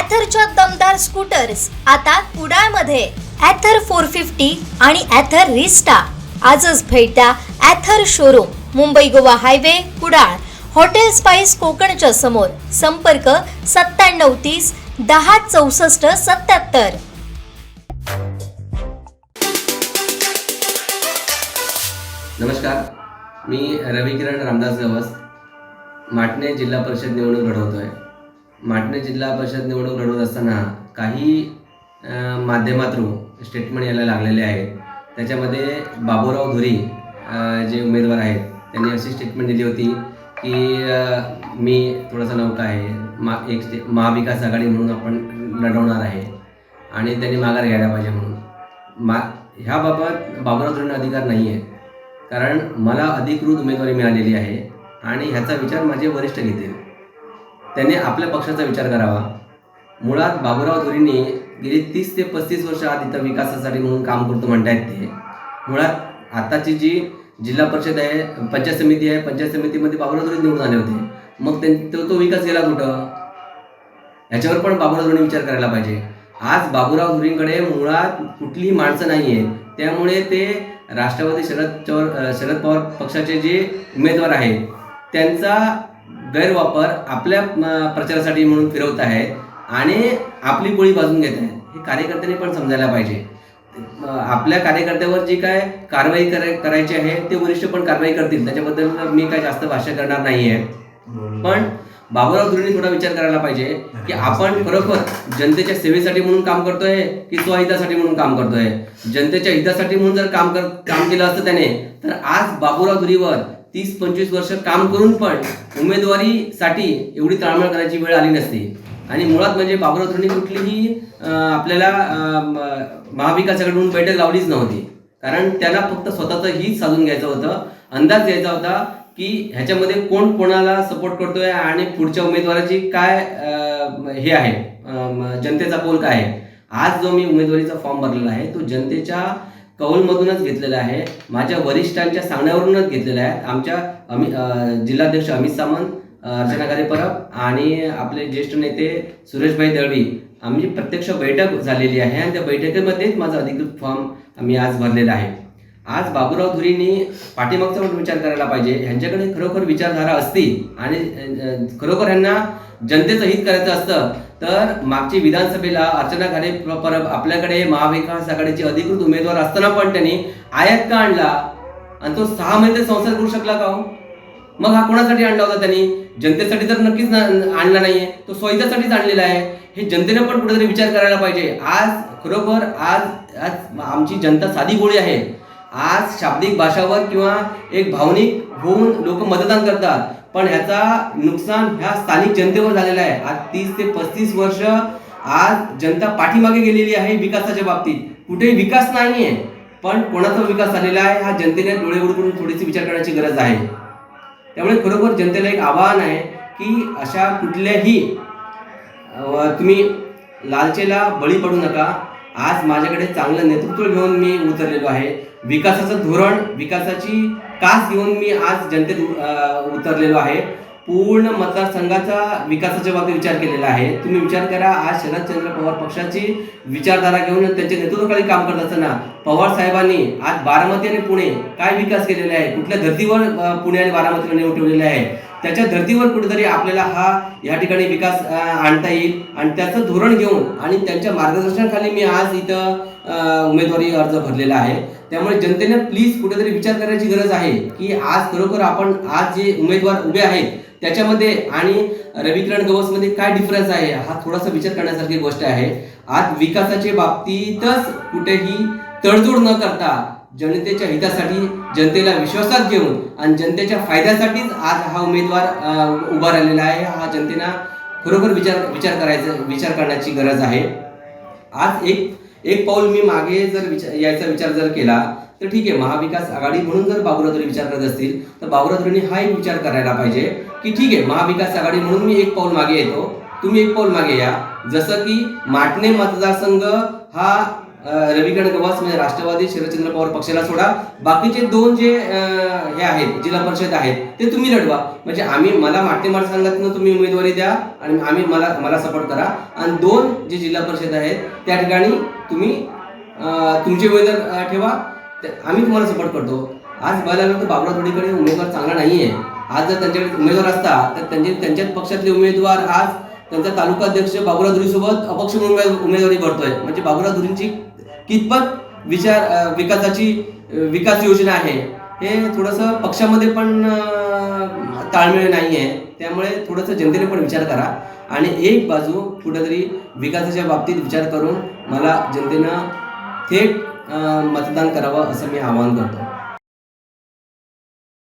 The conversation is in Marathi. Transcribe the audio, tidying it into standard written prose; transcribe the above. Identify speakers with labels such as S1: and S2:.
S1: ॲथरच्या दमदार स्कूटर्स आता कुडाळमध्ये. ॲथर 450 आणि ॲथर रिस्टा. आजच भेट द्या Ather showroom, Mumbai Goa highway, Kudal. Hotel spice कोकणच्या समोर. संपर्क 9730 10 64 77.
S2: नमस्कार, मी रविकिरण रामदास गवस माटणे जिल्हा परिषद निवडणूक लढवतोय. माटणे जिल्हा परिषद निवडणूक लढवत असताना काही माध्यमातून स्टेटमेंट यायला लागलेले आहेत. त्याच्यामध्ये बाबूराव धुरी जे उमेदवार आहेत त्यांनी अशी स्टेटमेंट दिली होती की मी थोडासा नौका आहे, महाविकास आघाडी म्हणून आपण लढवणार आहे आणि त्यांनी माघार घ्यायला पाहिजे म्हणून. ह्याबाबत बाबूराव धुरींना अधिकार नाही आहे, कारण मला अधिकृत उमेदवारी मिळालेली आहे आणि ह्याचा विचार माझे वरिष्ठ घेतील. त्यांनी आपल्या पक्षाचा विचार करावा. मुळात बाबूराव धुरींनी गेली 30 ते 35 वर्ष आत इथं विकासासाठी म्हणून काम करतो म्हणतायत ते. मुळात आताची जी जिल्हा परिषद आहे, पंचायत समिती आहे, पंचायत समितीमध्ये बाबूराव धुरी निवडून आले होते. मग तो विकास गेला कुठं? ह्याच्यावर पण बाबूराव धुरींनी विचार करायला पाहिजे. आज बाबूराव धुरींकडे मुळात कुठलीही माणसं नाही आहेत, त्यामुळे ते राष्ट्रवादी शरद पवार पक्षाचे जे उमेदवार आहेत त्यांचा गैरवापर आपल्या प्रचारासाठी म्हणून फिरवत आहेत आणि आपली गोळी बाजून घेत आहेत. हे कार्यकर्त्यांनी पण समजायला पाहिजे. आपल्या कार्यकर्त्यावर जी काय कारवाई करायची आहे ते वरिष्ठ पण कारवाई करतील, त्याच्याबद्दल मी काय जास्त भाष्य करणार नाही आहे. पण बाबूराव धुरींनी थोडा विचार करायला पाहिजे की आपण खरोखर जनतेच्या सेवेसाठी म्हणून काम करतोय की स्वहितासाठी म्हणून काम करतोय. जनतेच्या हितासाठी म्हणून जर काम केलं असतं त्याने, तर आज बाबूराव धुरीवर 30-25 वर्ष काम करून पण उमेदवारीसाठी एवढी ताळमेळ करायची वेळ आली नसती. आणि मुळात म्हणजे बाबूराव धुरींनी कुठलीही आपल्याला महाविकास आघाडीकडून बैठक लावलीच नव्हती, कारण त्याला फक्त स्वतःचं हित साधून घ्यायचं होतं. अंदाज घ्यायचा होता की ह्याच्यामध्ये कोण कोणाला सपोर्ट करतोय आणि पुढच्या उमेदवाराची काय हे आहे, जनतेचा कौल काय आहे. आज जो मी उमेदवारीचा फॉर्म भरलेला आहे तो जनतेच्या कौलमधूनच घेतलेला आहे, माझ्या वरिष्ठांच्या सांगण्यावरूनच घेतलेला आहे. आमच्या जिल्हाध्यक्ष अमित सामंत, अर्चना गारेपरब आणि आपले ज्येष्ठ नेते सुरेशभाई दळवी आमची प्रत्यक्ष बैठक झालेली आहे आणि त्या बैठकीमध्येच माझा अधिकृत फॉर्म आम्ही आज भरलेला आहे. आज बाबूराव धुरींनी पाठीमागचा पण विचार करायला पाहिजे. ह्यांच्याकडे खरोखर विचारधारा असती आणि खरोखर ह्यांना जनतेचं हित करायचं असतं तर मागची विधानसभेला अर्चना गारेपरब आपल्याकडे महाविकास आघाडीचे अधिकृत उमेदवार असताना पण त्यांनी आयात का आणला आणि तो 6 महिने संसार करू शकला का हो? मग हा कोणासाठी आणला होता त्यांनी? जनतेसाठी तर नक्कीच आणला नाहीये, तो स्वहितासाठीच आणलेला आहे. हे जनतेने पण कुठेतरी विचार करायला पाहिजे. आज खरोखर आज आमची जनता साधी गोळी आहे. आज शाब्दिक भाषावर किंवा एक भावनिक होऊन लोक मतदान करतात, पण ह्याचा नुकसान ह्या स्थानिक जनतेवर झालेला आहे. आज 30 ते 35 वर्ष आज जनता पाठीमागे गेलेली आहे विकासाच्या बाबतीत. कुठेही विकास नाहीये, पण कोणाचा विकास झालेला आहे हा जनतेने डोळे उघडून थोडीशी विचार करण्याची गरज आहे. त्यामुळे खरोखर जनतेला एक आवाहन आहे की अशा कुठल्याही तुम्ही लालचेला बळी पडू नका. आज माझ्याकडे चांगलं नेतृत्व घेऊन मी उतरलेलो आहे. विकासाचं धोरण, विकासाची कास घेऊन मी आज जनतेत उतरलेलो आहे. पूर्ण मतदारसंघाचा विकासाच्या बाबतीत विचार केलेला आहे. तुम्ही विचार करा, आज शरदचंद्र पवार पक्षाची विचारधारा घेऊन त्यांच्या नेतृत्वाखाली काम करत असताना पवार साहेबांनी आज बारामती आणि पुणे काय विकास केलेला आहे, कुठल्या धर्तीवर पुणे आणि बारामतीला नेऊन ठेवलेले आहे, त्याच्या धर्तीवर कुठेतरी आपल्याला या ठिकाणी विकास आणता येईल आणि त्याचं धोरण घेऊन आणि त्यांच्या मार्गदर्शनाखाली मी आज इथं उमेदवारी अर्ज भरलेला आहे. त्यामुळे जनतेने प्लीज कुठेतरी विचार करायची गरज आहे की आज खरोखर आपण आज जे उमेदवार उभे आहेत त्याच्यामध्ये आणि रविकिरण गवसमध्ये काय डिफरन्स आहे, हा थोडासा विचार करण्यासारखी गोष्ट आहे. आज विकासाच्या बाबतीतच कुठेही तडजोड न करता जनतेच्या हितासाठी, जनतेला विश्वासात घेऊन आणि जनतेच्या फायद्यासाठीच आज हा उमेदवार उभा राहिलेला आहे. हा जनतेला खरोखर विचार करण्याची गरज आहे. आज एक पाऊल मी मागे जर यायचा विचार जर केला तर ठीक आहे, महाविकास आघाडी म्हणून जर बाबूराव धुरी विचार करत असतील तर बाबूराव धुरींनी हा एक विचार करायला पाहिजे की ठीक आहे, महाविकास आघाडी म्हणून मी एक पाऊल मागे येतो, तुम्ही एक पाऊल मागे या. जसं की माटणे मतदारसंघ हा रविकांत गव्हास म्हणजे राष्ट्रवादी शरदचंद्र पवार पक्षाला सोडा, बाकीचे 2 जे हे आहेत जिल्हा परिषद आहेत ते तुम्ही लढवा. म्हणजे मला माटे मतदारसंघातून तुम्ही उमेदवारी द्या आणि मला सपोर्ट करा, आणि 2 जे जिल्हा परिषद आहेत त्या ठिकाणी तुम्ही तुमचे उमेदवार ठेवा, आम्ही तुम्हाला सपोर्ट करतो. आज बघायला लागलं तर बाबुराव धुळीकडे उमेदवार चांगला नाही आहे. आज जर त्यांच्याकडे उमेदवार असता तर त्यांच्याच पक्षातले उमेदवार आज त्यांचा तालुका अध्यक्ष बाबुराव धुळीसोबत अपक्ष उमेदवारी करतोय. म्हणजे बाबुराव धुळींची कितपत विकास योजना आहे हे थोडंसं पक्षामध्ये पण ताळमेळ नाही आहे. त्यामुळे थोडंसं जनतेने पण विचार करा आणि एक बाजू कुठेतरी विकासाच्या बाबतीत विचार करून मला जनतेनं थेट मतदान करावं असं मी आवाहन करतो.